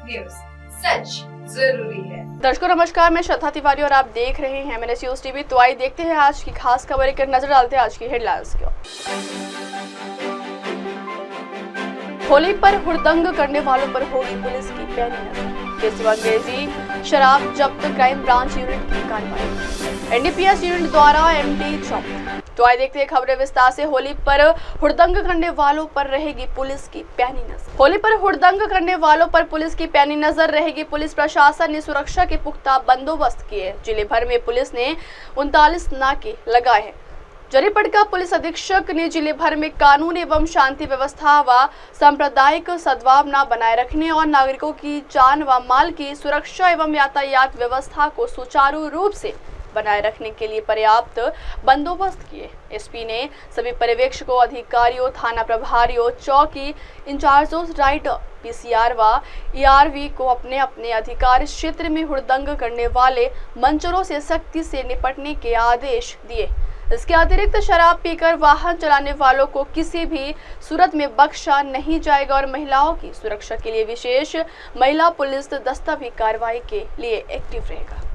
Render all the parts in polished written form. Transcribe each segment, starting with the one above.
News, सच जरूरी है। दर्शकों नमस्कार, मैं श्रद्धा तिवारी और आप देख रहे हैं मैंने न्यूज टीवी। तो आइए देखते हैं आज की खास खबर, एक नजर डालते हैं आज की हेडलाइंस की। होली पर हुड़दंग करने वालों पर होगी पुलिस की पैनी नजर। देसी व अंग्रेजी शराब जब्त, क्राइम ब्रांच यूनिट की कार्रवाई। एनडीपीएस यूनिट द्वारा एमडी जब्त। तो आइए देखते हैं खबरें विस्तार से। होली पर हुड़दंग करने वालों पर रहेगी पुलिस की पैनी नजर। होली पर हुड़दंग करने वालों पर पुलिस की पैनी नजर रहेगी। पुलिस प्रशासन ने सुरक्षा के पुख्ता बंदोबस्त किए। जिले भर में पुलिस ने 39 नाके लगाए हैं। जरीपटका पुलिस अधीक्षक ने जिले भर में कानून एवं शांति व्यवस्था व सांप्रदायिक सद्भावना बनाए रखने और नागरिकों की जान व माल की सुरक्षा एवं यातायात व्यवस्था को सुचारू रूप से बनाए रखने के लिए पर्याप्त बंदोबस्त किए। एसपी ने सभी पर्यवेक्षकों, अधिकारियों, थाना प्रभारियों, चौकी इंचार्जों, राइडर, पीसीआर व ईआरवी को अपने अपने अधिकार क्षेत्र में हुड़दंग करने वाले मंचरों से सख्ती से निपटने के आदेश दिए। इसके अतिरिक्त शराब पीकर वाहन चलाने वालों को किसी भी सूरत में बख्शा नहीं जाएगा और महिलाओं की सुरक्षा के लिए विशेष महिला पुलिस दस्ता भी कार्रवाई के लिए एक्टिव रहेगा।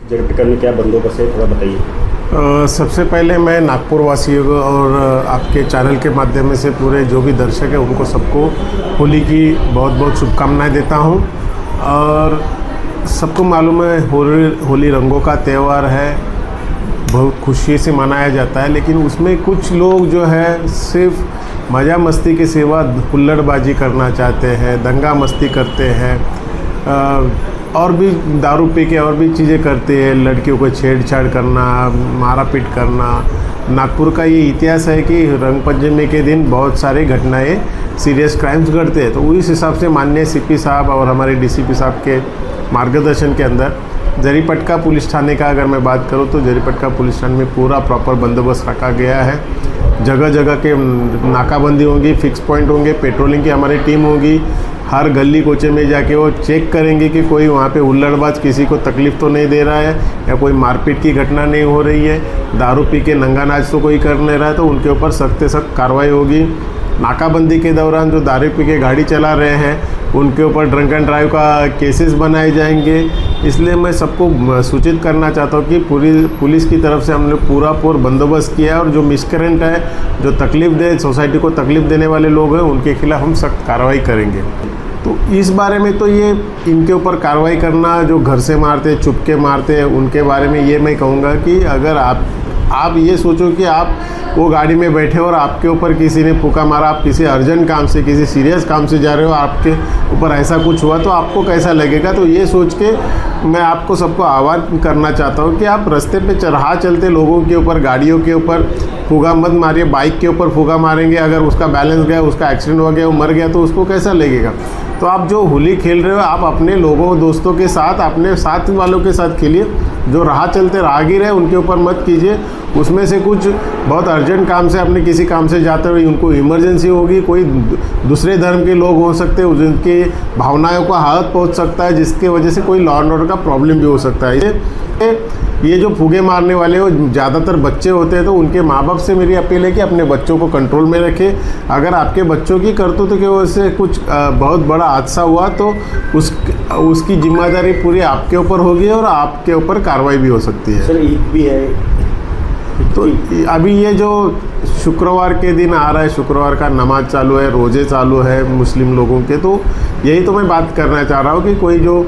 जरीपटका में क्या बंदोबस्त है, थोड़ा बताइए। सबसे पहले मैं नागपुर वासियों को और आपके चैनल के माध्यम से पूरे जो भी दर्शक हैं उनको सबको होली की बहुत बहुत शुभकामनाएं देता हूं। और सबको मालूम है होली रंगों का त्यौहार है, बहुत खुशी से मनाया जाता है, लेकिन उसमें कुछ लोग जो है सिर्फ मज़ा मस्ती के सिवा हुल्लड़बाजी करना चाहते हैं, दंगा मस्ती करते हैं और भी दारू पी के और भी चीज़ें करते हैं। लड़कियों को छेड़छाड़ करना, मारा पीट करना। नागपुर का ये इतिहास है कि रंग पंचमी के दिन बहुत सारी घटनाएं सीरियस क्राइम्स घटते हैं। तो इस हिसाब से माननीय सीपी साहब और हमारे डीसीपी साहब के मार्गदर्शन के अंदर जरीपटका पुलिस थाने का अगर मैं बात करूं तो जरीपटका पुलिस थाने में पूरा प्रॉपर बंदोबस्त रखा गया है। जगह जगह के नाकाबंदी होंगी, फिक्स पॉइंट होंगे, पेट्रोलिंग की हमारी टीम होगी। हर गली कोचे में जाके वो चेक करेंगे कि कोई वहाँ पे हुल्लड़बाज किसी को तकलीफ़ तो नहीं दे रहा है या कोई मारपीट की घटना नहीं हो रही है, दारू पी के नंगा नाच तो कोई कर नहीं रहा है, तो उनके ऊपर सख्त से सख्त कार्रवाई होगी। नाकाबंदी के दौरान जो दारू पी के गाड़ी चला रहे हैं उनके ऊपर ड्रंक एंड ड्राइव का केसेस बनाए जाएंगे। इसलिए मैं सबको सूचित करना चाहता हूँ कि पूरी पुलिस की तरफ से हमने पूरा बंदोबस्त किया है और जो मिसकरेंट है, जो तकलीफ़ दे, सोसाइटी को तकलीफ़ देने वाले लोग हैं, उनके खिलाफ हम सख्त कार्रवाई करेंगे। तो इस बारे में तो ये इनके ऊपर कार्रवाई करना, जो घर से मारते, चुपके मारते हैं, उनके बारे में ये मैं कहूँगा कि अगर आप ये सोचो कि आप वो गाड़ी में बैठे और आपके ऊपर किसी ने फूंका मारा, आप किसी अर्जेंट काम से, किसी सीरियस काम से जा रहे हो, आपके ऊपर ऐसा कुछ हुआ तो आपको कैसा लगेगा। तो ये सोच के मैं आपको सबको आह्वान करना चाहता हूँ कि आप रास्ते पे राह चलते लोगों के ऊपर, गाड़ियों के ऊपर फूंका मत मारिए। बाइक के ऊपर फूंका मारेंगे, अगर उसका बैलेंस गया, उसका एक्सीडेंट हो गया, वो मर गया तो उसको कैसा लगेगा। तो आप जो होली खेल रहे हो आप अपने लोगों, दोस्तों के साथ, अपने साथ वालों के साथ खेलिए। जो राह चलते राहगीर है उनके ऊपर मत कीजिए। उसमें से कुछ बहुत अर्जेंट काम से, अपने किसी काम से जाते हुए उनको इमरजेंसी होगी, कोई दूसरे धर्म के लोग हो सकते हैं, जिनकी भावनाओं को आहत पहुंच सकता है, जिसके वजह से कोई लॉ एंड ऑर्डर का प्रॉब्लम भी हो सकता है। ये जो फुगे मारने वाले हो ज़्यादातर बच्चे होते हैं, तो उनके माँ बाप से मेरी अपील है कि अपने बच्चों को कंट्रोल में रखें। अगर आपके बच्चों की करतूत की वजह से कुछ बहुत बड़ा हादसा हुआ तो उसकी जिम्मेदारी पूरी आपके ऊपर होगी और आपके ऊपर कार्रवाई भी हो सकती है। सर ईद भी है तो अभी ये जो शुक्रवार के दिन आ रहा है, शुक्रवार का नमाज चालू है, रोज़े चालू है मुस्लिम लोगों के, तो यही तो मैं बात करना चाह रहा हूँ कि कोई जो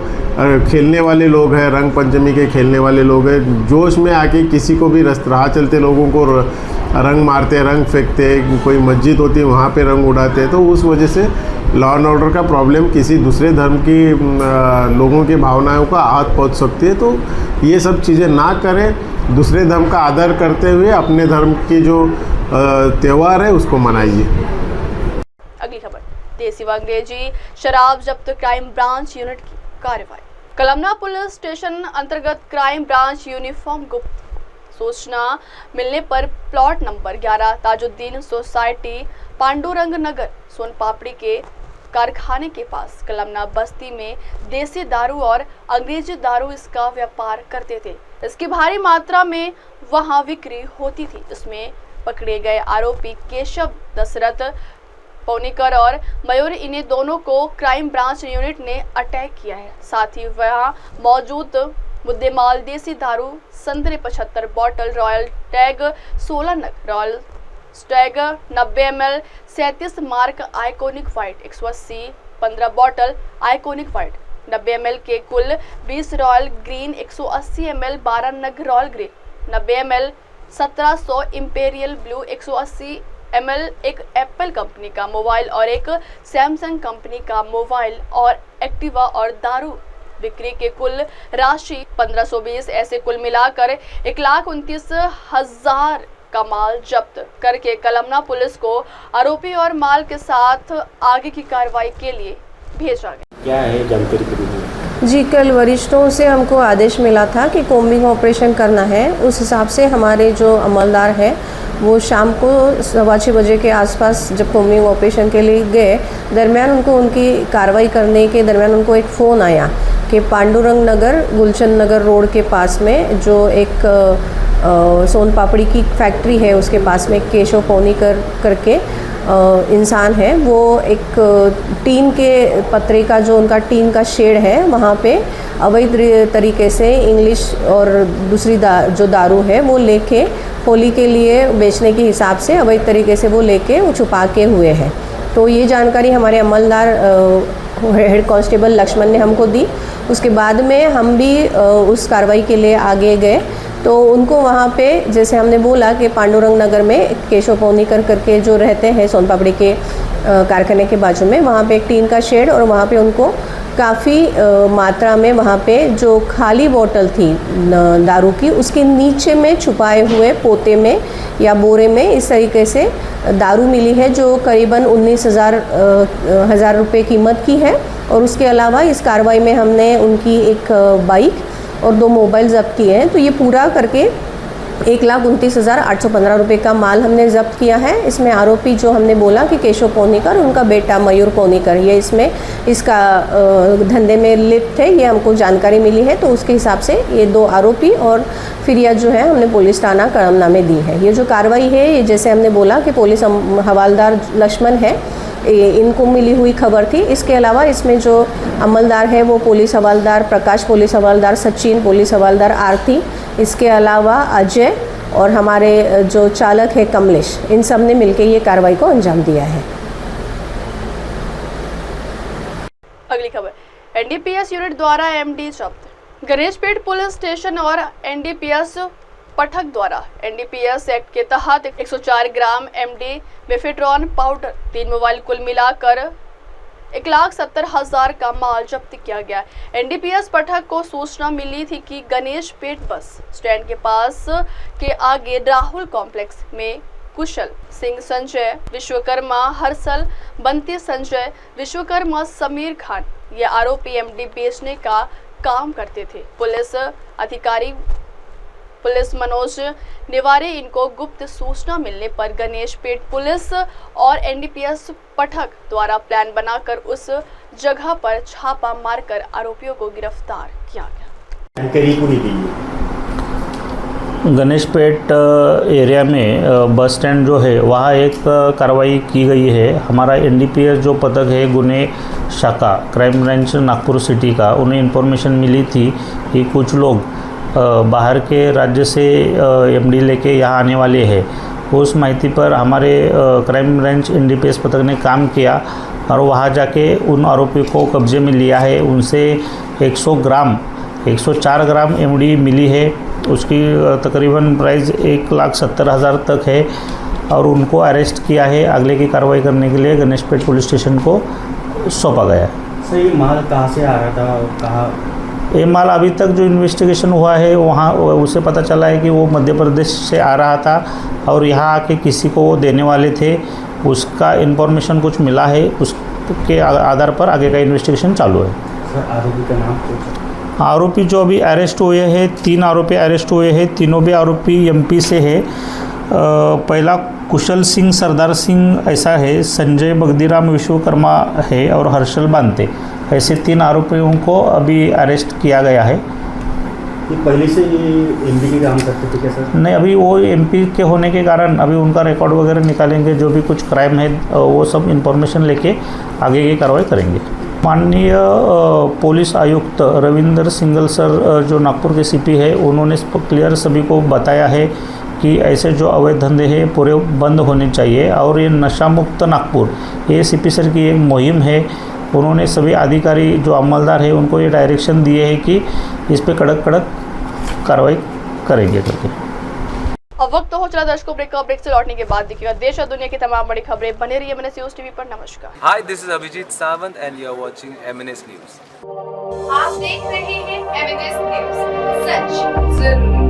खेलने वाले लोग हैं, रंग पंचमी के खेलने वाले लोग हैं, जोश में आके किसी को भी राह चलते लोगों को रंग मारते, रंग फेंकते, कोई मस्जिद होती है वहाँ पे रंग उड़ाते हैं, तो उस वजह से लॉ एंड ऑर्डर का प्रॉब्लम, किसी दूसरे धर्म की लोगों की भावनाओं को आहत पहुँच सकती है। तो ये सब चीज़ें ना करें, दूसरे धर्म का आदर करते हुए अपने धर्म की जो त्यौहार है उसको मनाइए। अगली खबर, देसी व अंग्रेजी शराब जब्त, क्राइम ब्रांच यूनिट की कार्रवाई। कलमना पुलिस स्टेशन अंतर्गत क्राइम ब्रांच यूनिफॉर्म गुप्त सूचना मिलने पर plot number 11 Tajuddin society, Pandurang Nagar, soan papdi के कारखाने के पास कलमना बस्ती में देसी दारू और अंग्रेजी दारू इसका व्यापार करते थे। इसकी भारी मात्रा में वहां बिक्री होती थी। इसमें पकड़े गए आरोपी केशव दशरथ पौनीकर और मयूर, इन्हें दोनों को क्राइम ब्रांच यूनिट ने अटैक किया है। साथ ही वहां मौजूद मुद्देमाल देसी दारू संतरे 75 बॉटल, रॉयल टैग 16 नग, royal Stag 90 ml, 37 mark iconic white 180, 15 bottle iconic white 90 ml के कुल 20, रॉयल ग्रीन 180 ml, 12 नग royal green 90 ml, 1700 imperial blue 180 ml, एक एप्पल कंपनी का मोबाइल और एक सैमसंग कंपनी का मोबाइल और एक्टिवा और दारू बिक्री के कुल राशि 1520। ऐसे कुल मिलाकर 1,29,000 का माल जब्त करके कलमना पुलिस को आरोपी और माल के साथ आगे की कार्रवाई के लिए भेजा गया। क्या है जानकारी के लिए? जी, कल वरिष्ठों से हमको आदेश मिला था कि कोम्बिंग ऑपरेशन करना है। उस हिसाब से हमारे जो अमलदार हैं वो शाम को 6:15 बजे के आसपास जब कोम्बिंग ऑपरेशन के लिए गए, दरमियान उनको उनकी कार्रवाई करने के दरमियान उनको एक फ़ोन आया कि पांडुरंग नगर गुलशन नगर रोड के पास में जो एक सोन पापड़ी की फैक्ट्री है उसके पास में केशव पौनीकर करके इंसान है, वो एक टीन के पतरे का जो उनका टीन का शेड है वहाँ पे अवैध तरीके से इंग्लिश और दूसरी जो दारू है वो लेके होली के लिए बेचने के हिसाब से अवैध तरीके से वो लेके वो छुपा के हुए हैं। तो ये जानकारी हमारे अमलदार हेड कांस्टेबल लक्ष्मण ने हमको दी। उसके बाद में हम भी उस कार्रवाई के लिए आगे गए तो उनको वहाँ पे जैसे हमने बोला कि पांडुरंग नगर में केशव पौनीकर करके जो रहते हैं सोन पापड़ी के कारखाने के बाजू में, वहाँ पे एक टीन का शेड और वहाँ पे उनको काफ़ी मात्रा में वहाँ पे जो खाली बोतल थी दारू की उसके नीचे में छुपाए हुए पोते में या बोरे में इस तरीके से दारू मिली है जो करीबन 19,000 रुपये कीमत की है। और उसके अलावा इस कार्रवाई में हमने उनकी एक बाइक और 2 मोबाइल ज़ब्त किए हैं। तो ये पूरा करके 1,29,815 रुपये का माल हमने ज़ब्त किया है। इसमें आरोपी जो हमने बोला कि केशव पौनीकर, उनका बेटा मयूर पौनीकर, ये इसमें इसका धंधे में लिप्त है, ये हमको जानकारी मिली है। तो उसके हिसाब से ये 2 आरोपी और फिरियाद जो है हमने पुलिस थाना कलमना में दी है। ये जो कार्रवाई है ये जैसे हमने बोला कि पुलिस हवालदार लक्ष्मण है, इनको मिली हुई खबर थी। इसके अलावा इसमें जो अमलदार है वो पुलिस हवालदार प्रकाश, पुलिस हवालदार सचिन, पुलिस हवालदार आरती, इसके अलावा अजय और हमारे जो चालक है कमलेश, इन सब ने मिलकर ये कार्रवाई को अंजाम दिया है। अगली खबर, एनडीपीएस यूनिट द्वारा एमडी जब्त। गणेशपेट पुलिस स्टेशन और एनडीपीएस पटक द्वारा एनडीपीएस एक्ट के तहत 104 ग्राम एमडी मेफेड्रॉन पाउडर, 3 मोबाइल, कुल मिलाकर 1,70,000 का माल जब्त किया गया। एनडीपीएस पटक को सूचना मिली थी कि गणेशपेट बस स्टैंड के पास के आगे राहुल कॉम्प्लेक्स में कुशल सिंह, संजय विश्वकर्मा, हर्षल, बंती संजय विश्वकर्मा, समीर खान, ये आरोपी एमडी बेचने का काम करते थे। पुलिस अधिकारी पुलिस मनोज निवारे, इनको गुप्त सूचना मिलने पर गणेशपेट पुलिस और एनडीपीएस पटक द्वारा प्लान बनाकर उस जगह पर छापा मारकर आरोपियों को गिरफ्तार किया गया। जानकारी पूरी दी। गणेशपेट एरिया में बस स्टैंड जो है वहाँ एक कार्रवाई की गई है। हमारा एनडीपीएस जो पथक है गुने शाखा क्राइम ब्रांच नागपुर सिटी का, उन्हें इन्फॉर्मेशन मिली थी कि कुछ लोग बाहर के राज्य से एमडी लेके यहाँ आने वाले हैं। उस माहिती पर हमारे क्राइम ब्रांच एनडीपीएस पथक ने काम किया और वहाँ जाके उन आरोपियों को कब्जे में लिया है। उनसे 104 ग्राम एमडी मिली है। उसकी तकरीबन प्राइस 1,70,000 तक है और उनको अरेस्ट किया है। अगले की कार्रवाई करने के लिए गणेशपेट पुलिस स्टेशन को सौंपा गया है। सर, ये माल कहाँ से आ रहा था और कहाँ? ये माल अभी तक जो इन्वेस्टिगेशन हुआ है वहाँ उसे पता चला है कि वो मध्य प्रदेश से आ रहा था और यहाँ आके किसी को वो देने वाले थे। उसका इन्फॉर्मेशन कुछ मिला है, उसके आधार पर आगे का इन्वेस्टिगेशन चालू है। सर, आरोपी का नाम? आरोपी जो अभी अरेस्ट हुए हैं, 3 आरोपी अरेस्ट हुए हैं। तीनों भी आरोपी एमपी से है। पहला कुशल सिंह सरदार सिंह ऐसा है, संजय बगदीराम विश्वकर्मा है और हर्षल बांते, ऐसे 3 आरोपियों को अभी अरेस्ट किया गया है। सर, आरोपी का नाम? आरोपी जो अभी अरेस्ट हुए हैं, 3 आरोपी एमपी से है। पहला कुशल सिंह सरदार सिंह ऐसा है, संजय बगदीराम विश्वकर्मा है और हर्षल बांते, ऐसे 3 आरोपियों को अभी अरेस्ट किया गया है। कि पहले से ये एमपी के काम करते थे क्या सर? नहीं, अभी वो एमपी के होने के कारण अभी उनका रिकॉर्ड वगैरह निकालेंगे, जो भी कुछ क्राइम है वो सब इन्फॉर्मेशन लेके आगे की कार्रवाई करेंगे। माननीय पुलिस आयुक्त रविंदर सिंगल सर जो नागपुर के सीपी है, उन्होंने क्लियर सभी को बताया है कि ऐसे जो अवैध धंधे हैं पूरे बंद होने चाहिए और ये नशा मुक्त नागपुर, ये सीपी सर की एक मुहिम है। उन्होंने सभी अधिकारी जो अमलदार है उनको ये डायरेक्शन दिए हैं कि इस पे कड़क कार्रवाई करेंगे करके। अब वक्त तो हो चला दर्शकों ब्रेक से लौटने के बाद देखिएगा देश और दुनिया की तमाम बड़ी खबरें। बने रहिए MNS न्यूज़ टीवी पर। नमस्कार। Hi, this is Abhijit Sawant and you are watching MNS News. आप देख रहे हैं MNS न्यूज, सच जरूरी